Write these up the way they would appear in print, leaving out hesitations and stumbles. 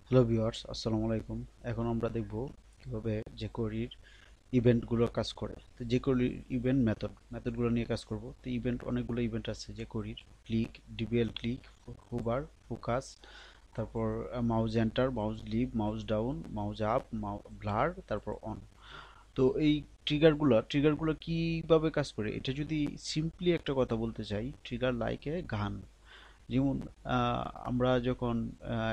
Hello viewers, আসসালামু আলাইকুম। এখন আমরা দেখব কিভাবে jQuery ইভেন্টগুলো কাজ করে। তো jQuery ইভেন্ট মেথডগুলো নিয়ে কাজ করব। তো অনেকগুলো ইভেন্ট আছে jQuery click, DBL click, hover, focus, তারপর mouse enter, mouse leave, mouse down, mouse up, blur, তারপর অন। তো এই ট্রিগারগুলো কিভাবে কাজ করে, এটা যদি সিম্পলি একটা কথা বলতে চাই, ট্রিগার লাইক এ গান। যেমন আমরা যখন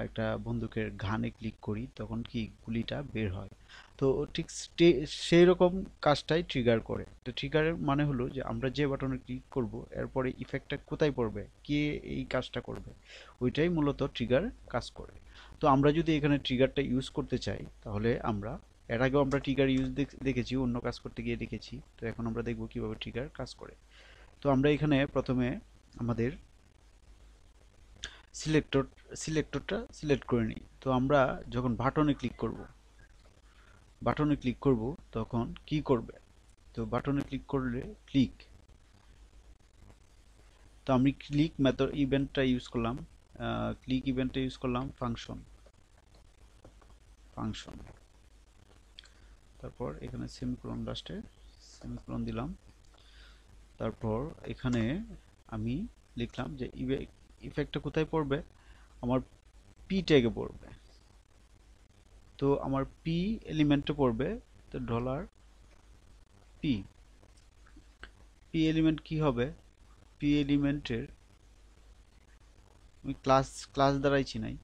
একটা বন্দুকের ঘানে ক্লিক করি তখন কি গুলিটা বের হয়। তো ঠিক সেই রকম কাজটাই ট্রিগার করে। তো ট্রিগারের মানে হলো যে আমরা যে বাটনে ক্লিক করব এরপরে ইফেক্টটা কোথায় পড়বে, কে এই কাজটা করবে, ওইটাই মূলত ট্রিগার কাজ করে। তো আমরা যদি এখানে ট্রিগারটা ইউজ করতে চাই তাহলে আমরা এর আগেও আমরা ট্রিগার ইউজ দেখেছি, অন্য কাজ করতে গিয়ে দেখেছি। তো এখন আমরা দেখব কিভাবে ট্রিগার কাজ করে। তো আমরা এখানে প্রথমে আমাদের সিলেক্টর সিলেক্টরটা সিলেক্ট করে নিই। তো আমরা যখন বাটনে ক্লিক করব তখন কি করবে? তো বাটনে ক্লিক করলে ক্লিক, তো আমি ক্লিক মেথড ইভেন্টটা ইউজ করলাম, ক্লিক ইভেন্টটা ইউজ করলাম ফাংশন, তারপর এখানে সেমিকোলন, লাস্টে সেমিকোলন দিলাম। তারপর এখানে আমি লিখলাম যে ইফেক্টটা কোথায় পড়বে, আমার পি ট্যাগে পড়বে। তো আমার পি এলিমেন্টে পড়বে। তো ডলার পি, পি এলিমেন্ট কি হবে? পি এলিমেন্টের আমি ক্লাস ক্লাস দ্বারাই চিনাই।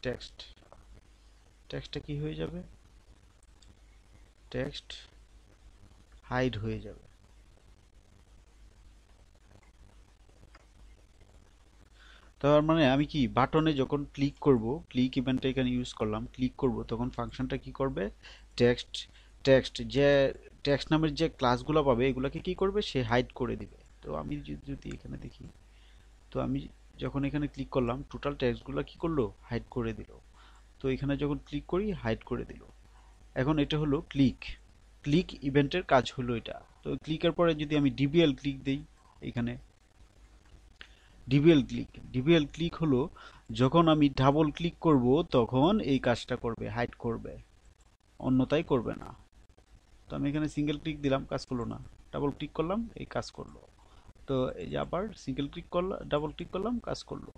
টেক্সট, টেক্সটটা কি হয়ে যাবে? টেক্সট হাইড হয়ে যাবে। তার মানে আমি কি বাটনে যখন ক্লিক করব, ক্লিক ইভেন্টটা এখানে ইউজ করলাম, ক্লিক করব তখন ফাংশনটা কি করবে? টেক্সট, যে টেক্সট নামের যে ক্লাসগুলো পাবে এগুলোকে কি করবে? সে হাইড করে দিবে। তো আমি যদি এখানে দেখি, তো আমি যখন এখানে ক্লিক করলাম টোটাল টেক্সটগুলো কি করলো? হাইড করে দিল। তো এখানে যখন ক্লিক করি হাইড করে দিল। এখন এটা হলো ক্লিক, ক্লিক ইভেন্টের কাজ হলো এটা। তো ক্লিকের পরে যদি আমি ডিবিএল ক্লিক দেই, এখানে ডিবিএল ক্লিক হলো যখন আমি ডাবল ক্লিক করব তখন এই কাজটা করবে, হাইড করবে, অন্যথায় করবে না। তো আমি এখানে সিঙ্গেল ক্লিক দিলাম, কাজ করলো না। ডাবল ক্লিক করলাম, এই কাজ করলো। তো এই যে আবার সিঙ্গেল ক্লিক করলাম, ডাবল ক্লিক করলাম, কাজ করলো,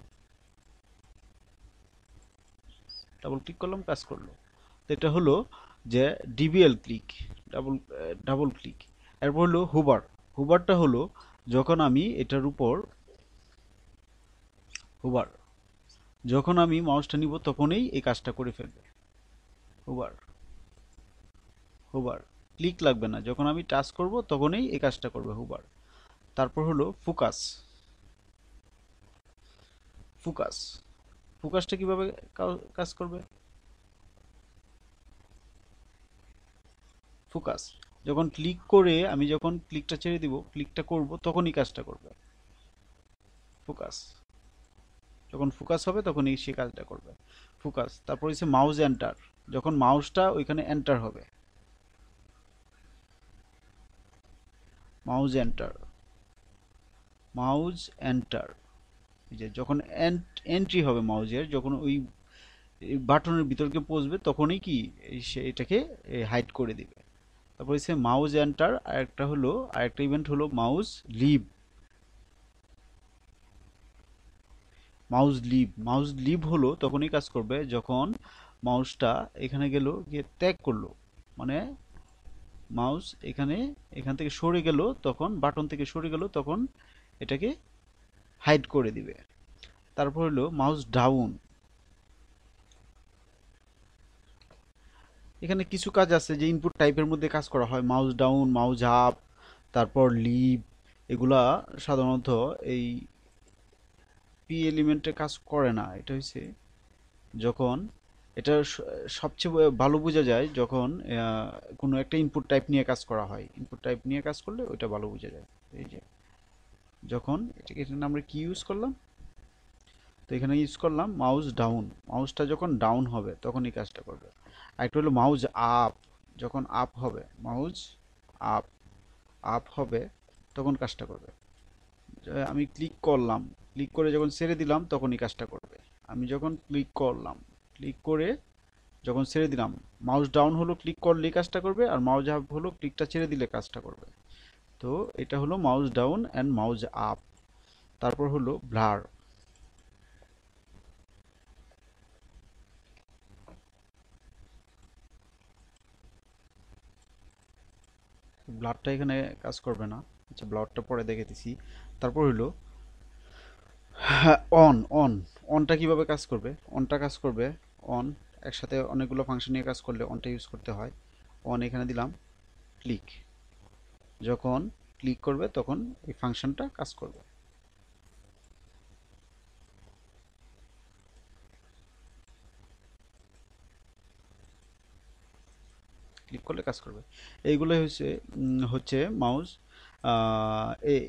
ডাবল ক্লিক করলাম, কাজ করলো। তো এটা হলো যে DBL click, double double click. এরপর হলো হুবার। হুবারটা হলো যখন আমি এটার উপর হুবার, যখন আমি মাউসটা নিব তখনই এই কাজটা করে ফেলবে। হুবার, হুবার, ক্লিক লাগবে না, যখন আমি টাচ করব তখনই এই কাজটা করবে হুবার। তারপর হলো ফোকাস। ফোকাস, ফোকাসটা কিভাবে কাজ করবে? ফোকাস, যখন ক্লিক করে আমি যখন ক্লিকটা ছেড়ে দিব, ক্লিকটা করব তখনই কাজটা করবে ফোকাস। যখন ফোকাস হবে তখনই সে কাজটা করবে ফোকাস। তারপর হচ্ছে মাউস এন্টার, যখন মাউসটা ওইখানে এন্টার হবে, মাউস এন্টার, মাউস এন্টার, এই যে যখন এন্ট্রি হবে মাউসের, যখন ওই বাটনের ভিতরকে পৌঁছবে তখনই কি সে এটাকে হাইড করে দিবে। তারপর হচ্ছে মাউস এন্টার, আরেকটা ইভেন্ট হলো মাউস লিভ। মাউস লিভ হলো তখনই কাজ করবে যখন মাউসটা এখানে গেল, গিয়ে ত্যাগ করলো, মানে মাউস এখান থেকে সরে গেল, তখন বাটন থেকে সরে গেল তখন এটাকে হাইড করে দিবে। তারপর হলো মাউস ডাউন। এখানে কিছু কাজ আছে যে ইনপুট টাইপের মধ্যে কাজ করা হয়, মাউস ডাউন, মাউস আপ, তারপর লিভ, এগুলা সাধারণত এই পি এলিমেন্টে কাজ করে না। এটা হচ্ছে যখন এটা সবচেয়ে ভালো বোঝা যায় যখন কোনো একটা ইনপুট টাইপ নিয়ে কাজ করা হয়, ইনপুট টাইপ নিয়ে কাজ করলে ওইটা ভালো বোঝা যায়। এই যে যখন এখানে আমরা কি ইউজ করলাম, তো এখানে ইউজ করলাম মাউস ডাউন, মাউসটা যখন ডাউন হবে তখন এই কাজটা করবে। আরেকটা হলো মাউস আপ, যখন আপ হবে, মাউস আপ, আপ হবে তখন কাজটা করবে। আমি ক্লিক করলাম, ক্লিক করে যখন ছেড়ে দিলাম তখন এই কাজটা করবে। আমি যখন ক্লিক করলাম, ক্লিক করে যখন ছেড়ে দিলাম, মাউস ডাউন হলো ক্লিক করলেই কাজটা করবে, আর মাউস আপ হলো ক্লিকটা ছেড়ে দিলে কাজটা করবে। তো এটা হলো mouse down and mouse up. তারপর হলো ব্লার। ব্লারটা এখানে কাজ করবে না, আচ্ছা ব্লারটা পরে দেখে দিছি। তারপর হলো অন অন অনটা কিভাবে কাজ করবে? অনটা কাজ করবে, অন একসাথে অনেকগুলো ফাংশন নিয়ে কাজ করলে অনটা ইউজ করতে হয়। অন এখানে দিলাম, ক্লিক, যখন ক্লিক করবে তখন এই ফাংশনটা কাজ করবে। ক্লিক করলে কাজ করবে। এইগুলোই হচ্ছে মাউস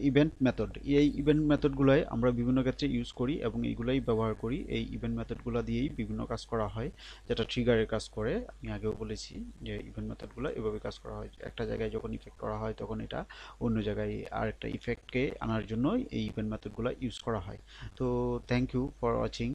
ইভেন্ট মেথড। এই ইভেন্ট মেথডগুলোই আমরা বিভিন্ন ক্ষেত্রে ইউজ করি এবং এইগুলোই ব্যবহার করি। এই ইভেন্ট মেথডগুলো দিয়েই বিভিন্ন কাজ করা হয়, যেটা ট্রিগারের কাজ করে। আমি আগেও বলেছি যে ইভেন্ট মেথডগুলো এভাবে কাজ করা হয়, একটা জায়গায় যখন ইফেক্ট করা হয় তখন এটা অন্য জায়গায় আরেকটা ইফেক্টকে আনার জন্য এই ইভেন্ট মেথডগুলো ইউজ করা হয়। তো থ্যাংক ইউ ফর ওয়াচিং।